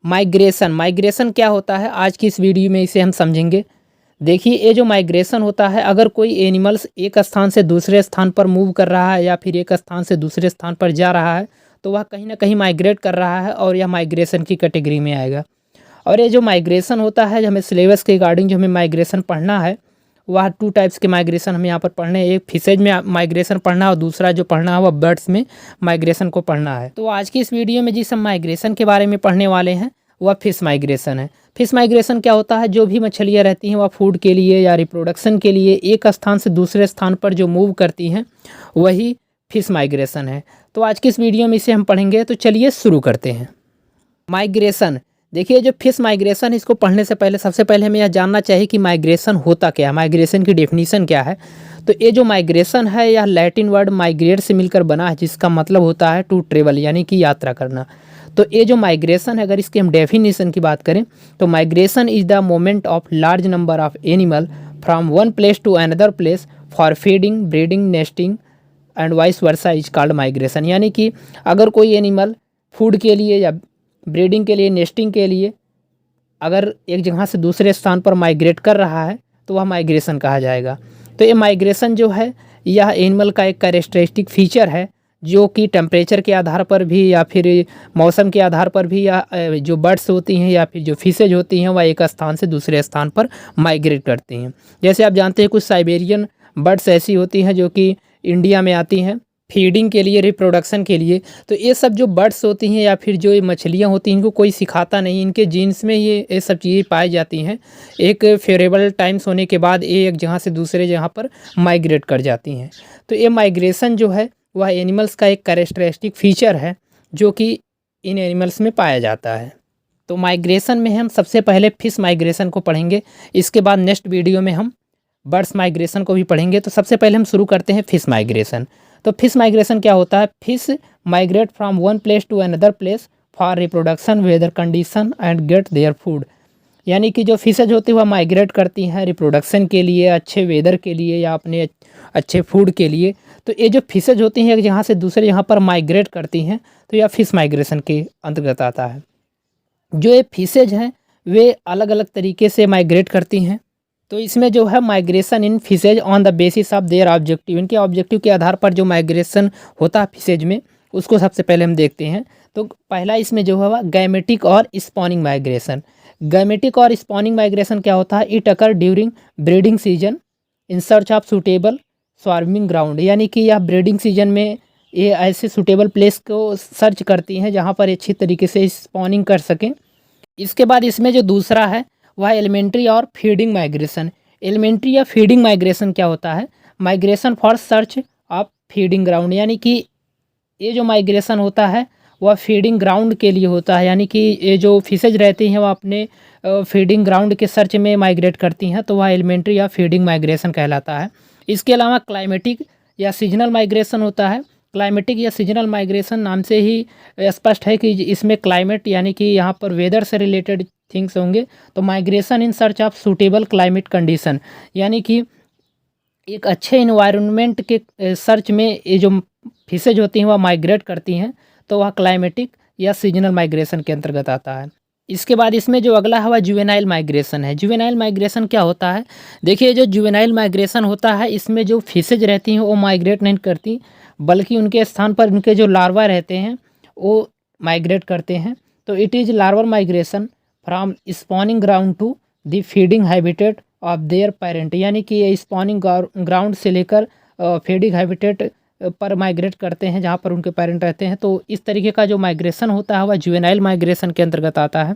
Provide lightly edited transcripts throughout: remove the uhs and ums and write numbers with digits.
Migration migration क्या होता है, आज की इस वीडियो में इसे हम समझेंगे। देखिए, ये जो माइग्रेशन होता है, अगर कोई एनिमल्स एक स्थान से दूसरे स्थान पर मूव कर रहा है या फिर एक स्थान से दूसरे स्थान पर जा रहा है, तो वह कहीं ना कहीं माइग्रेट कर रहा है और यह माइग्रेशन की कैटेगरी में आएगा। और ये जो माइग्रेशन होता है, जो हमें सिलेबस के रिगार्डिंग जो हमें माइग्रेशन पढ़ना है, वह 2 टाइप्स के माइग्रेशन हमें यहाँ पर पढ़ने हैं। एक फिशेज में माइग्रेशन पढ़ना है और दूसरा जो पढ़ना है वह बर्ड्स में माइग्रेशन को पढ़ना है। तो आज की इस वीडियो में जिस हम माइग्रेशन के बारे में पढ़ने वाले हैं वह फिश माइग्रेशन है। फिश माइग्रेशन क्या होता है, जो भी मछलियाँ रहती हैं वह फूड के लिए या रिप्रोडक्शन के लिए एक स्थान से दूसरे स्थान पर जो मूव करती हैं वही फिश माइग्रेशन है। तो आज की इस वीडियो में इसे हम पढ़ेंगे। तो चलिए शुरू करते हैं। माइग्रेशन, देखिए जो फिश माइग्रेशन, इसको पढ़ने से पहले सबसे पहले हमें यह जानना चाहिए कि माइग्रेशन होता क्या है, माइग्रेशन की डेफिनीशन क्या है। तो ये जो माइग्रेशन है यह लैटिन वर्ड माइग्रेट से मिलकर बना है, जिसका मतलब होता है टू ट्रेवल, यानी कि यात्रा करना। तो ये जो माइग्रेशन है, अगर इसकी हम डेफिनेशन की बात करें तो migration is the movement of large number of animal from one place to another place for feeding, breeding, nesting and vice versa is called migration. यानी कि अगर कोई एनिमल फूड के लिए या ब्रीडिंग के लिए, नेस्टिंग के लिए अगर एक जगह से दूसरे स्थान पर माइग्रेट कर रहा है तो वह माइग्रेशन कहा जाएगा। तो ये माइग्रेशन जो है यह एनिमल का एक कैरेक्टरिस्टिक फीचर है, जो कि टेम्परेचर के आधार पर भी या फिर मौसम के आधार पर भी, या जो बर्ड्स होती हैं या फिर जो फिशेज होती हैं वह एक स्थान से दूसरे स्थान पर माइग्रेट करती हैं। जैसे आप जानते हैं कुछ साइबेरियन बर्ड्स ऐसी होती हैं जो कि इंडिया में आती हैं फीडिंग के लिए, रिप्रोडक्शन के लिए। तो ये सब जो बर्ड्स होती हैं या फिर जो ये मछलियाँ होती हैं, इनको कोई सिखाता नहीं, इनके जीन्स में ये सब चीज़ें पाई जाती हैं। एक फेवरेबल टाइम्स होने के बाद ये एक जगह से दूसरे जगह पर माइग्रेट कर जाती हैं। तो ये माइग्रेशन जो है वह एनिमल्स का एक कैरेक्टरिस्टिक फीचर है जो कि इन एनिमल्स में पाया जाता है। तो माइग्रेशन में हम सबसे पहले फिश माइग्रेशन को पढ़ेंगे, इसके बाद नेक्स्ट वीडियो में हम बर्ड्स माइग्रेशन को भी पढ़ेंगे। तो सबसे पहले हम शुरू करते हैं फिश माइग्रेशन। तो फिश माइग्रेशन क्या होता है, fish migrate from one place to another place for reproduction, weather condition and get their food. यानी कि जो फिशेज होती है वह माइग्रेट करती हैं रिप्रोडक्शन के लिए, अच्छे वेदर के लिए या अपने अच्छे फूड के लिए। तो ये जो फिशेज होती हैं एक जगह से दूसरे जगह पर माइग्रेट करती हैं, तो यह फिश माइग्रेशन के अंतर्गत आता है। जो ये फिशेज हैं वे अलग अलग तरीके से माइग्रेट करती हैं। तो इसमें जो है migration in fishes on the basis of their objective, इनके ऑब्जेक्टिव के आधार पर जो माइग्रेशन होता है फिशेज में, उसको सबसे पहले हम देखते हैं। तो पहला इसमें जो है गैमेटिक और स्पॉनिंग माइग्रेशन। गैमेटिक और स्पॉनिंग माइग्रेशन क्या होता है, it occur during breeding season in search of suitable swarming ground. यानी कि यह ब्रीडिंग सीजन में ये ऐसे सूटेबल प्लेस को सर्च करती हैं जहाँ पर अच्छी तरीके से स्पॉनिंग कर सकें। इसके बाद इसमें जो दूसरा है वह एलिमेंट्री और फीडिंग माइग्रेशन। एलिमेंट्री या फीडिंग माइग्रेशन क्या होता है, migration for search of feeding ground. यानी कि ये जो माइग्रेशन होता है वह फीडिंग ग्राउंड के लिए होता है। यानी कि ये जो फिशेज रहती हैं वह अपने फीडिंग ग्राउंड के सर्च में माइग्रेट करती हैं, तो वह एलिमेंट्री या फीडिंग माइग्रेशन कहलाता है। इसके अलावा क्लाइमेटिक या सीजनल माइग्रेशन होता है। क्लाइमेटिक या सीजनल माइग्रेशन नाम से ही स्पष्ट है कि इसमें क्लाइमेट यानी कि यहाँ पर वेदर से रिलेटेड थिंग्स होंगे। तो migration in search of suitable climate condition, यानी कि एक अच्छे इन्वायरमेंट के सर्च में ये जो फिशेज होती हैं वह माइग्रेट करती हैं, तो वह क्लाइमेटिक या सीजनल माइग्रेशन के अंतर्गत आता है। इसके बाद इसमें जो अगला है वह जुवेनाइल माइग्रेशन है। जुवेनाइल माइग्रेशन क्या होता है, देखिए जो जुवेनाइल माइग्रेशन होता है इसमें जो फिशेज रहती हैं वो माइग्रेट नहीं करती, बल्कि उनके स्थान पर उनके जो लार्वा रहते हैं वो माइग्रेट करते हैं। तो it is larval migration from spawning ground to the feeding habitat of their parent. यानी कि ये स्पॉनिंग ग्राउंड से लेकर फीडिंग हैबिटेट पर माइग्रेट करते हैं जहाँ पर उनके पेरेंट रहते हैं। तो इस तरीके का जो माइग्रेशन होता है वह जुवेनाइल माइग्रेशन के अंतर्गत आता है।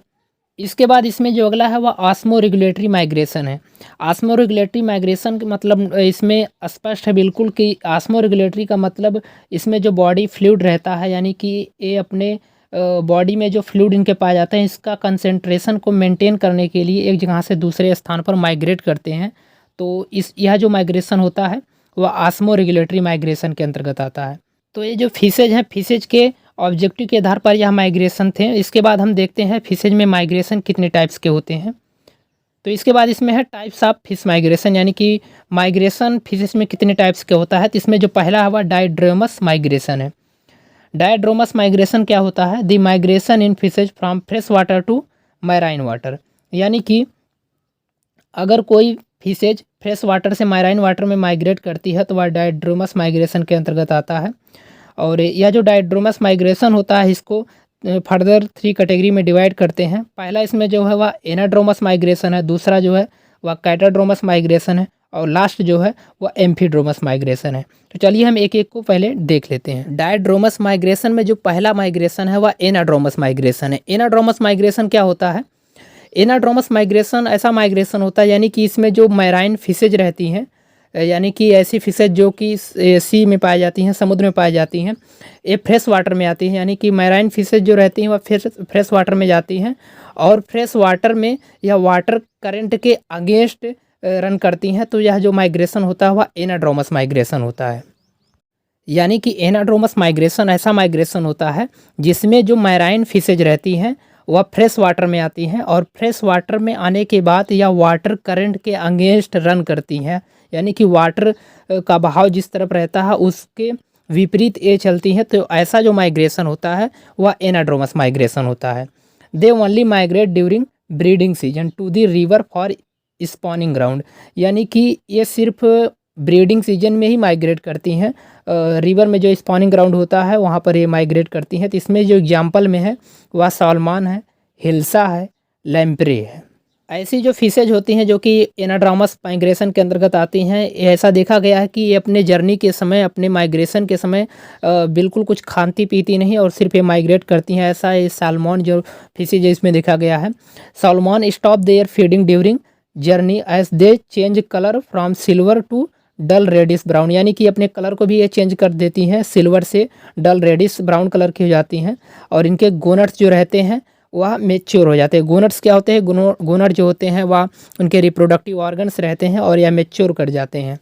इसके बाद इसमें जो अगला है वह ऑस्मो रेगुलेटरी माइग्रेशन है। ऑस्मो रेगुलेटरी माइग्रेशन का मतलब इसमें स्पष्ट है बिल्कुल कि ऑस्मो रेगुलेटरी का मतलब इसमें जो बॉडी फ्लूइड रहता है, यानी कि ये अपने बॉडी में जो फ्लूइड इनके पाए जाते हैं इसका कंसेंट्रेशन को मेंटेन करने के लिए एक जगह से दूसरे स्थान पर माइग्रेट करते हैं। तो यह जो माइग्रेशन होता है वह ऑस्मो रेगुलेटरी माइग्रेशन के अंतर्गत आता है। तो ये जो फिशेज हैं, फिशेज के ऑब्जेक्टिव के आधार पर यह माइग्रेशन थे। इसके बाद हम देखते हैं फिशेज में माइग्रेशन कितने टाइप्स के होते हैं। तो इसके बाद इसमें है टाइप्स ऑफ फिश माइग्रेशन, यानी कि माइग्रेशन फिशेज में कितने टाइप्स के होता है। तो इसमें जो पहला है वह डाइड्रोमस माइग्रेशन है। डायड्रोमस माइग्रेशन क्या होता है? The migration in fishes from fresh water to marine water, यानी कि अगर कोई फिशेज फ्रेश वाटर से मैराइन वाटर में माइग्रेट करती है तो वह डायड्रोमस माइग्रेशन के अंतर्गत आता है। और यह जो डायड्रोमस माइग्रेशन होता है इसको फर्दर 3 कैटेगरी में डिवाइड करते हैं। पहला इसमें जो है वह एनाड्रोमस माइग्रेशन है, दूसरा जो है वह कैटाड्रोमस माइग्रेशन है, और लास्ट जो है वह एम्फीड्रोमस माइग्रेशन है। तो चलिए हम एक एक को पहले देख लेते हैं। डायड्रोमस माइग्रेशन में जो पहला माइग्रेशन है वह एनाड्रोमस माइग्रेशन है। एनाड्रोमस माइग्रेशन क्या होता है? एनाड्रोमस माइग्रेशन ऐसा माइग्रेशन होता है यानी कि इसमें जो मैराइन फिशेज रहती हैं, यानी कि ऐसी फिशेज जो कि सी में पाई जाती हैं, समुद्र में पाई जाती हैं, ये फ्रेश वाटर में आती हैं। यानी कि मैराइन फिशेज जो रहती हैं वह फ्रेश वाटर में जाती हैं और फ्रेश वाटर में या वाटर करंट के अगेंस्ट रन करती हैं। तो यह जो माइग्रेशन होता है वह एनाड्रोमस माइग्रेशन होता है। यानी कि एनाड्रोमस माइग्रेशन ऐसा माइग्रेशन होता है जिसमें जो मैराइन फिशेज रहती हैं वह फ्रेश वाटर में आती हैं और फ्रेश वाटर में आने के बाद या वाटर करंट के अगेंस्ट रन करती हैं। यानी कि वाटर का बहाव जिस तरफ रहता है उसके विपरीत ये चलती हैं। तो ऐसा जो माइग्रेशन होता है वह एनाड्रोमस माइग्रेशन होता है। They only migrate during breeding season two the river for spawning ground, यानी कि ये सिर्फ ब्रीडिंग सीजन में ही माइग्रेट करती हैं। रिवर में जो स्पॉनिंग ग्राउंड होता है वहाँ पर ये माइग्रेट करती हैं। तो इसमें जो एग्जाम्पल में है वह सालमान है, हिल्सा है, लैम्प्रे है। ऐसी जो फिशेज होती हैं जो कि एनाड्रोमस माइग्रेशन के अंतर्गत आती हैं, ऐसा देखा गया है कि ये अपने जर्नी के समय, अपने माइग्रेशन के समय बिल्कुल कुछ खाती पीती नहीं और सिर्फ ये माइग्रेट करती हैं। ऐसा ये सालमन जो फिशेज है इसमें देखा गया है। Salmon stop their feeding during journey as they change colour from silver to dull reddish brown, यानी कि अपने कलर को भी ये चेंज कर देती हैं, सिल्वर से डल रेडिश ब्राउन कलर की हो जाती हैं। और इनके गोनट्स जो रहते हैं वह मेच्योर हो जाते हैं। गोनट्स क्या होते हैं? गोनट जो होते हैं वह उनके रिप्रोडक्टिव ऑर्गन्स रहते हैं और यह मेच्योर कर जाते हैं।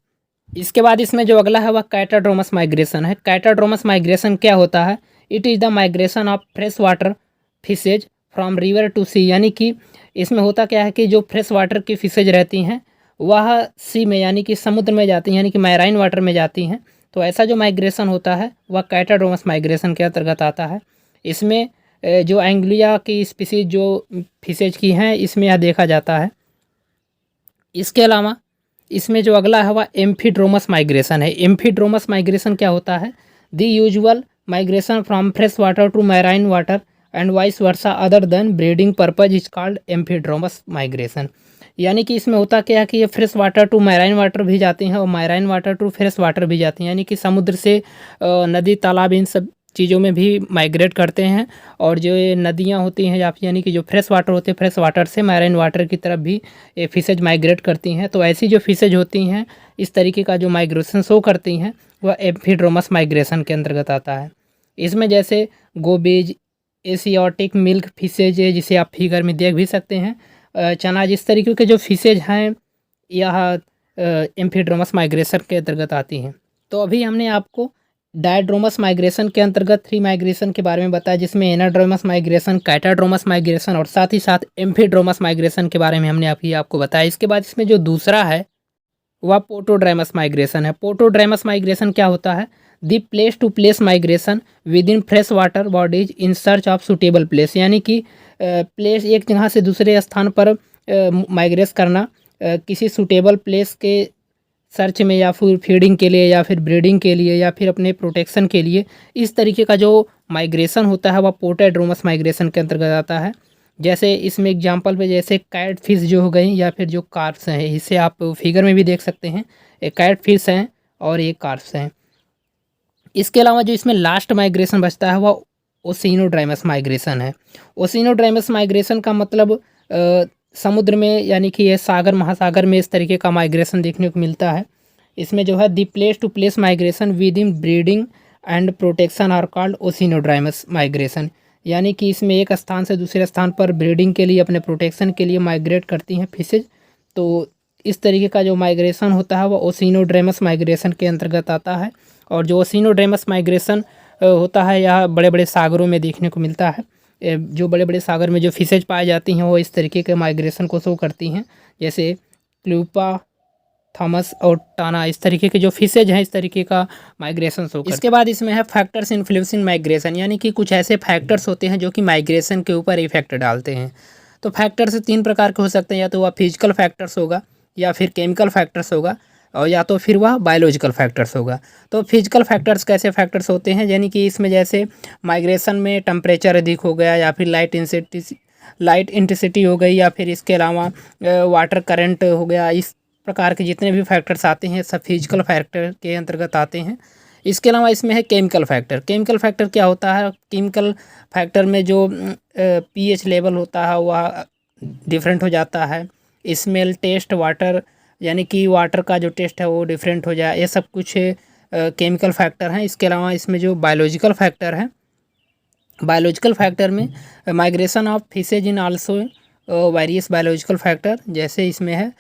इसके बाद इसमें जो अगला है वह कैटाड्रोमस माइग्रेशन है। कैटाड्रोमस माइग्रेशन क्या होता है? It is the migration of fresh water fishes from river to sea, यानी कि इसमें होता क्या है कि जो फ्रेश वाटर की फिशेज रहती हैं वह सी में यानी कि समुद्र में जाती हैं, यानी कि मैराइन वाटर में जाती हैं। तो ऐसा जो माइग्रेशन होता है वह कैटाड्रोमस माइग्रेशन के अंतर्गत आता है। इसमें जो एंग्लिया की स्पीसीज जो फिशेज की हैं इसमें यह देखा जाता है। इसके अलावा इसमें जो अगला है वह एम्फीड्रोमस माइग्रेशन है। एम्फीड्रोमस माइग्रेशन क्या होता है? The usual migration from fresh water to marine water and vice versa other than breeding purpose is called amphidromous migration. यानी कि इसमें होता क्या है कि ये fresh water to marine water भी जाती हैं और marine water to fresh water भी जाती हैं। यानी कि समुद्र से नदी, तालाब, इन सब चीज़ों में भी माइग्रेट करते हैं। और जो ये नदियाँ होती हैं या फिर यानी कि जो फ्रेश वाटर होते हैं, फ्रेश वाटर से मैराइन वाटर की तरफ भी ये फिशेज माइग्रेट करती हैं। तो ऐसी जो फिशेज होती हैं इस तरीके का जो माइग्रेशन शो करती हैं वह एम्फीड्रोमस माइग्रेशन के अंतर्गत आता है। इसमें जैसे गोबेज, एशियाटिक मिल्क फिशेज है जिसे आप फिगर में देख भी सकते हैं, चना, जिस तरीके के जो फिशेज हैं यह एम्फीड्रोमस माइग्रेशन के अंतर्गत आती हैं। तो अभी हमने आपको डायड्रोमस माइग्रेशन के अंतर्गत 3 माइग्रेशन के बारे में बताया, जिसमें एनाड्रोमस माइग्रेशन, कैटाड्रोमस माइग्रेशन और साथ ही साथ एम्फीड्रोमस माइग्रेशन के बारे में हमने आपको बताया। इसके बाद इसमें जो दूसरा है वह पोटोड्रामस माइग्रेशन है। पोटोड्रामस माइग्रेशन क्या होता है? The place to place migration within fresh water bodies in search of suitable place, यानी कि प्लेस एक जगह से दूसरे स्थान पर माइग्रेट करना किसी सुटेबल प्लेस के सर्च में या फिर फीडिंग के लिए या फिर ब्रीडिंग के लिए या फिर अपने प्रोटेक्शन के लिए। इस तरीके का जो माइग्रेशन होता है वह पोटोड्रोमस माइग्रेशन के अंतर्गत आता है। जैसे इसमें एग्जांपल पे जैसे कैट फिश जो हो गई या फिर जो कार्प्स हैं, इसे आप फिगर में भी देख सकते हैं। एक कैट फिश हैं और ये कार्प्स हैं। इसके अलावा जो इसमें लास्ट माइग्रेशन बचता है वह ओशिनोड्रामस माइग्रेशन है। ओशिनोड्रामस माइग्रेशन का मतलब समुद्र में यानी कि ये सागर महासागर में इस तरीके का माइग्रेशन देखने को मिलता है। इसमें जो है the place to place migration within breeding and protection are called oceanodromous migration, यानी कि इसमें एक स्थान से दूसरे स्थान पर ब्रीडिंग के लिए, अपने प्रोटेक्शन के लिए माइग्रेट करती हैं फिशेज। तो इस तरीके का जो माइग्रेशन होता है वह ओशिनोड्रामस माइग्रेशन के अंतर्गत आता है। और जो ओशिनोड्रामस माइग्रेशन होता है यह बड़े बड़े सागरों में देखने को मिलता है। जो बड़े बड़े सागर में जो फिशेज पाई जाती हैं वो इस तरीके के माइग्रेशन को शो करती हैं, जैसे क्लूपा, थॉमस और टाना, इस तरीके के जो फिशेज हैं इस तरीके का माइग्रेशन शो करते हैं। इसके बाद इसमें है फैक्टर्स इन्फ्लुएंसिंग माइग्रेशन, यानी कि कुछ ऐसे फैक्टर्स होते हैं जो कि माइग्रेशन के ऊपर इफेक्ट डालते हैं। तो फैक्टर्स 3 प्रकार के हो सकते हैं, या तो वह फिजिकल फैक्टर्स होगा, या फिर केमिकल फैक्टर्स होगा, और या तो फिर वह बायोलॉजिकल फैक्टर्स होगा। तो फिजिकल फैक्टर्स कैसे फैक्टर्स होते हैं, यानी कि इसमें जैसे माइग्रेशन में टेम्परेचर अधिक हो गया, या फिर लाइट इंटेंसिटी हो गई, या फिर इसके अलावा वाटर करंट हो गया, इस प्रकार के जितने भी फैक्टर्स आते हैं सब फिजिकल फैक्टर के अंतर्गत आते हैं। इसके अलावा इसमें है केमिकल फैक्टर। केमिकल फैक्टर क्या होता है, केमिकल फैक्टर में जो पीएच लेवल होता है वह डिफरेंट हो जाता है, स्मेल, टेस्ट, वाटर, यानी कि वाटर का जो टेस्ट है वो डिफरेंट हो जाए, ये सब कुछ केमिकल फैक्टर हैं। इसके अलावा इसमें जो बायोलॉजिकल फैक्टर है, बायोलॉजिकल फैक्टर में migration of fishes in also various biological factor, जैसे इसमें है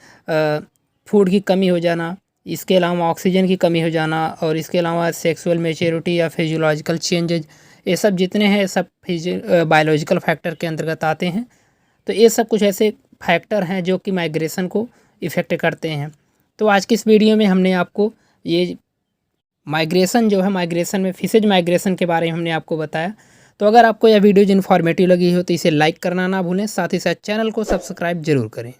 फूड की कमी हो जाना, इसके अलावा ऑक्सीजन की कमी हो जाना, और इसके अलावा सेक्सुअल मैच्योरिटी या फिजियोलॉजिकल चेंजेज, ये सब जितने हैं सब बायोलॉजिकल फैक्टर के अंतर्गत आते हैं। तो ये सब कुछ ऐसे फैक्टर हैं जो कि माइग्रेशन को इफ़ेक्ट करते हैं। तो आज की इस वीडियो में हमने आपको ये माइग्रेशन जो है, माइग्रेशन में फिशेज माइग्रेशन के बारे में हमने आपको बताया। तो अगर आपको यह वीडियो इन्फॉर्मेटिव लगी हो तो इसे लाइक करना ना भूलें, साथ ही साथ चैनल को सब्सक्राइब जरूर करें।